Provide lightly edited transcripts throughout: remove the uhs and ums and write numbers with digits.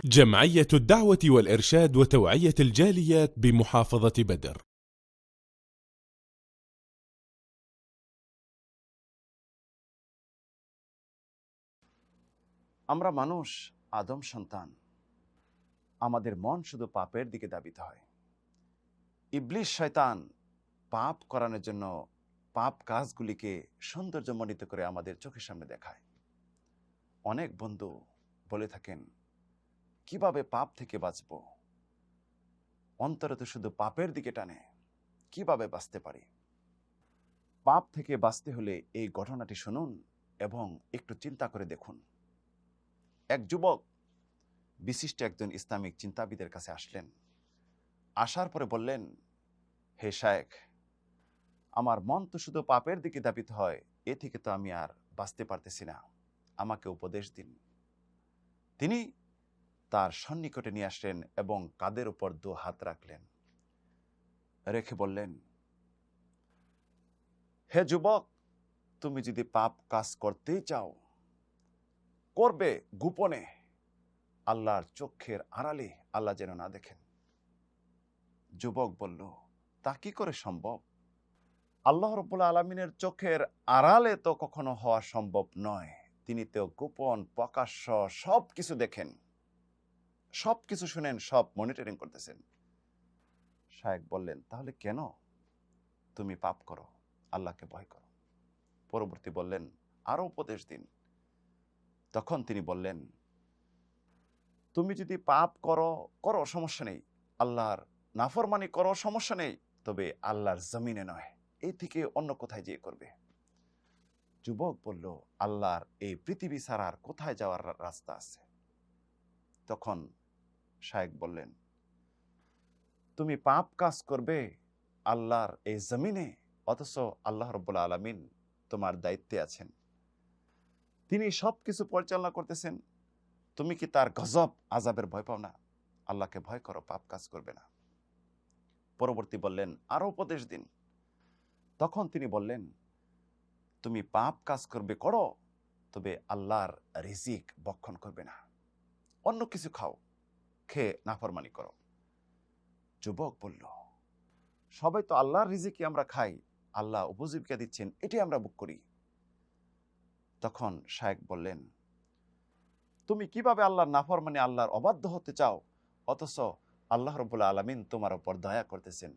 جمعية الدعوة والإرشاد وتوعية الجاليات بمحافظة بدر. আমরা মানুষ আদম সন্তান, আমাদের মন শুধু পাপের দিকে ধাবিত হয়। ইবলিস শয়তান পাপ করানোর জন্য পাপ কাজগুলিকে সৌন্দর্যমণ্ডিত করে আমাদের চোখের সামনে দেখায়। অনেক বন্ধু বলে থাকেন, কিভাবে পাপ থেকে বাঁচব, অন্তরে তো শুধু পাপের দিকে টানে, কিভাবে বাঁচতে পারি? পাপ থেকে বাঁচতে হলে এই ঘটনাটি শুনুন এবং একটু চিন্তা করে দেখুন। এক যুবক বিশিষ্ট একজন ইসলামিক চিন্তাবিদের কাছে আসলেন। আসার পরে বললেন, হে শায়েখ, আমার মন তো শুধু পাপের দিকে ধাবিত হয়, এ থেকে তো আমি আর বাঁচতে পারতেছি না, আমাকে উপদেশ দিন। তিনি তার সন্নিকটে নিয়ে আসলেন এবং কাঁধের উপর 2 হাত রাখলেন, রেখে বললেন, হে যুবক, তুমি যদি পাপ কাজ করতেই চাও, করবে গোপনে, আল্লাহর চোখের আড়ালে, আল্লাহ যেন না দেখেন। যুবক বলল, তা কি করে সম্ভব? আল্লাহ রাব্বুল আলামিনের চোখের আড়ালে তো কখনো হওয়া সম্ভব নয়। তিনি তো গোপন প্রকাশ্য সব কিছু দেখেন, সব কিছু শুনেন, সব মনিটরিং করতেছেন। শায়েখ বললেন, তাহলে কেন তুমি পাপ করো? আল্লাহকে ভয় করো। পরবর্তী বললেন, আরো উপদেশ দিন। তখন তিনি বললেন, তুমি যদি পাপ করো, করো, সমস্যা নেই, আল্লাহর নাফরমানি করো, সমস্যা নেই, তবে আল্লাহর জমিনে নয়, এই থেকে অন্য কোথায় যেয়ে করবে। যুবক বলল, আল্লাহর এই পৃথিবী ছাড়ার কোথায় যাওয়ার রাস্তা আছে? তখন শায়েখ বললেন, তুমি পাপ কাজ করবে আল্লাহর এই জমিনে, অথচ আল্লাহ রাব্বুল আলামিন তোমার দায়িত্বে আছেন, তিনি সবকিছু পরিচালনা করতেছেন। তুমি কি তার গজব আযাবের ভয় পাও না? আল্লাহকে ভয় করো, পাপ কাজ করবে না। পরবর্তী বললেন, আরো উপদেশ দিন। তখন তিনি বললেন, তুমি পাপ কাজ করবে, করো, তবে আল্লাহর রিজিক ভক্ষণ করবে না, অন্য কিছু খাও, খেয়ে নাফরমানি করো। যুবক বলল, সবাই তো আল্লাহর রিজিকই আমরা খাই, আল্লাহ উপজীবিকা দিচ্ছেন, এটি আমরা ভোগ করি। তখন শায়েখ বললেন, তুমি কিভাবে আল্লাহর নাফরমানি, আল্লাহর অবাধ্য হতে চাও, অথচ আল্লাহ রাব্বুল আলামিন তোমার উপর দয়া করতেছেন,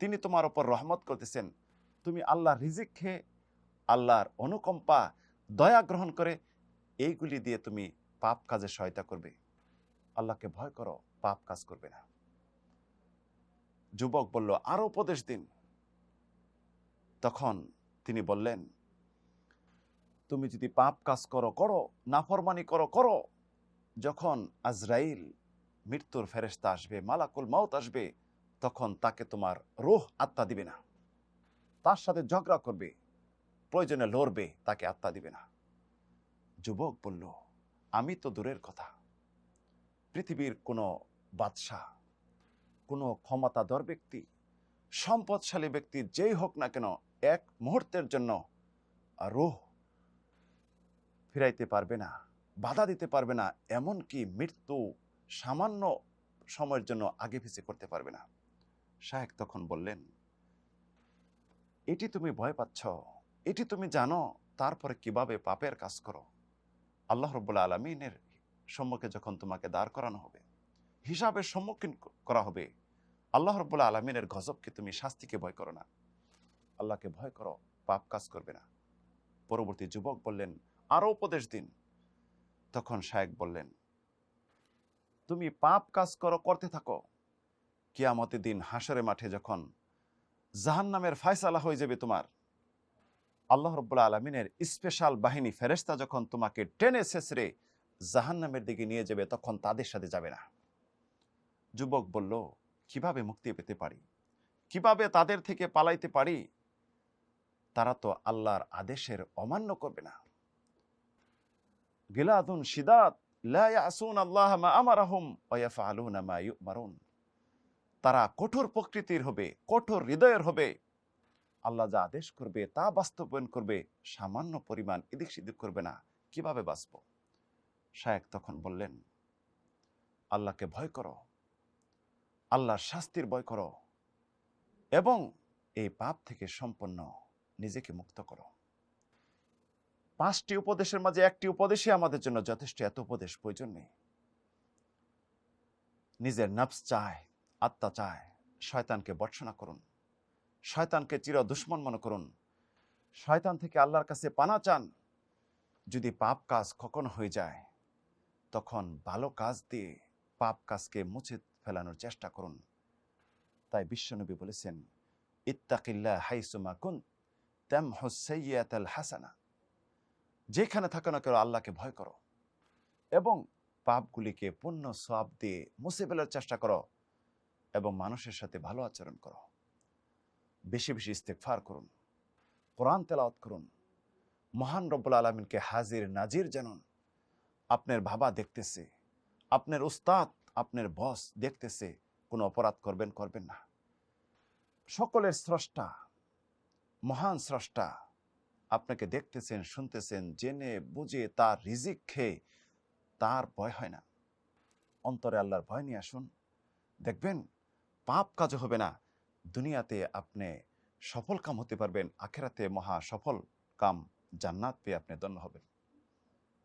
তিনি তোমার উপর রহমত করতেছেন। তুমি আল্লাহর রিজিক খেয়ে, আল্লাহর অনুকম্পা, দয়া গ্রহণ করে এইগুলি দিয়ে তুমি পাপ কাজে সহায়তা করবে। আল্লাহকে ভয় করো, পাপ কাজ করবে না। যুবক বলল, আরো উপদেশ দিন। তখন তিনি বললেন, তুমি যদি পাপ কাজ করো, করো, নাফরমানি করো, করো, যখন আজরাইল মৃত্যুর ফেরেশতা আসবে, মালাকুল মাউত আসবে, তখন তাকে তোমার রূহ আত্মা দিবে না, তার সাথে ঝগড়া করবে, প্রয়োজনে লড়বে, তাকে আত্মা দিবে না। যুবক বলল, আমি তো দূরের কথা, পৃথিবীর কোনো বাদশাহ, কোনো ক্ষমতাধর ব্যক্তি, সম্পদশালী ব্যক্তি যেই হোক না কেন, এক মুহূর্তের জন্য রূহ ফিরাইতে পারবে না, বাধা দিতে পারবে না, এমনকি মৃত্যু সামান্য সময়ের জন্য আগে পিছে করতে পারবে না। শায়েখ তখন বললেন, এটি তুমি ভয় পাচ্ছ, এটি তুমি জানো, তারপরে কিভাবে পাপের কাজ করো? আল্লাহ রাব্বুল আলামিনের সম্মুখে যখন তোমাকে দাঁড় করানো হবে, হিসাবের সম্মুখীন করা হবে, আল্লাহ রাব্বুল আলামিনের গজবকে, তুমি শাস্তিকে ভয় করো না, আল্লাহকে ভয় করো, পাপ কাজ করবে না। পরবর্তী যুবক বললেন, আরো উপদেশ দিন। তখন শায়েখ বললেন, তুমি পাপ কাজ করো, করতে থাকো, কিয়ামতের দিন হাসরের মাঠে যখন জাহান্নামের ফয়সালা হয়ে যাবে, তোমার আল্লাহ রাব্বুল আলামিনের স্পেশাল বাহিনী ফেরেশতা যখন তোমাকে টেনে ছেঁচড়ে জাহান্নামের দিকে নিয়ে যাবে, তখন তাদের সাথে যাবে না। যুবক বলল, কিভাবে মুক্তি পেতে পারি, কিভাবে তাদের থেকে পালাইতে পারি? তারা তো আল্লাহর আদেশের অমান্য করবে না। গিলাদুন শিদাত লা ইয়াসুন আল্লাহ মা আমারাহুম ওয়া ইয়াফআলুনা মা ইউমারুন। তারা কঠোর প্রকৃতির হবে, কঠোর হৃদয়ের হবে, আল্লাহ যা আদেশ করবে তা বাস্তবায়ন করবে, সামান্য পরিমাণ এদিক সেদিক করবে না, কিভাবে বাঁচব? শায়েখ তখন বললেন, আল্লাহকে ভয় করো, আল্লাহর শাস্তির ভয় করো এবং এই পাপ থেকে সম্পূর্ণ নিজেকে মুক্ত করো। 5টি উপদেশের মাঝে একটি উপদেশই আমাদের জন্য যথেষ্ট, এত উপদেশ প্রয়োজন নেই। নিজের নফস চায়, আত্মা চায়, শয়তানকে ভর্ৎসনা করুন, শয়তানকে চির দুশ্মন মনে করুন, শয়তান থেকে আল্লাহর কাছে পানা চান। যদি পাপ কাজ কখনো হয়ে যায়, তখন ভালো কাজ দিয়ে পাপ কাজকে মুছে ফেলানোর চেষ্টা করুন। তাই বিশ্বনবী বলেছেন, ইত্তাকিল্লাহ হাইসুমা কুন্ত তামহুস সাইয়্যাতাল হাসানা। যেখানে থাকো না কেন আল্লাহকে ভয় করো এবং পাপগুলিকে পুণ্য সওয়াব দিয়ে মুছে ফেলার চেষ্টা করো এবং মানুষের সাথে ভালো আচরণ করো। বেশি বেশি ইস্তেগফার করুন, কোরআন তেলাওয়াত করুন, মহান রব্বুল আলামিনকে হাজির নাজির জানুন। আপনার বাবা দেখতেছে, আপনার উস্তাদ, আপনার বস দেখতেছে, কোনো অপরাধ করবেন না। সকলের স্রষ্টা, মহান স্রষ্টা আপনাকে দেখতেছেন, শুনতেছেন, জেনে বুঝে তার রিজিক খেয়ে তার ভয় হয় না। অন্তরে আল্লাহর ভয় নিয়ে আসুন, দেখবেন পাপ কাজও হবে না। দুনিয়াতে আপনি সফল কাম হতে পারবেন, আখেরাতে মহা সফল কাম জান্নাত পেয়ে আপনি ধন্য হবেন।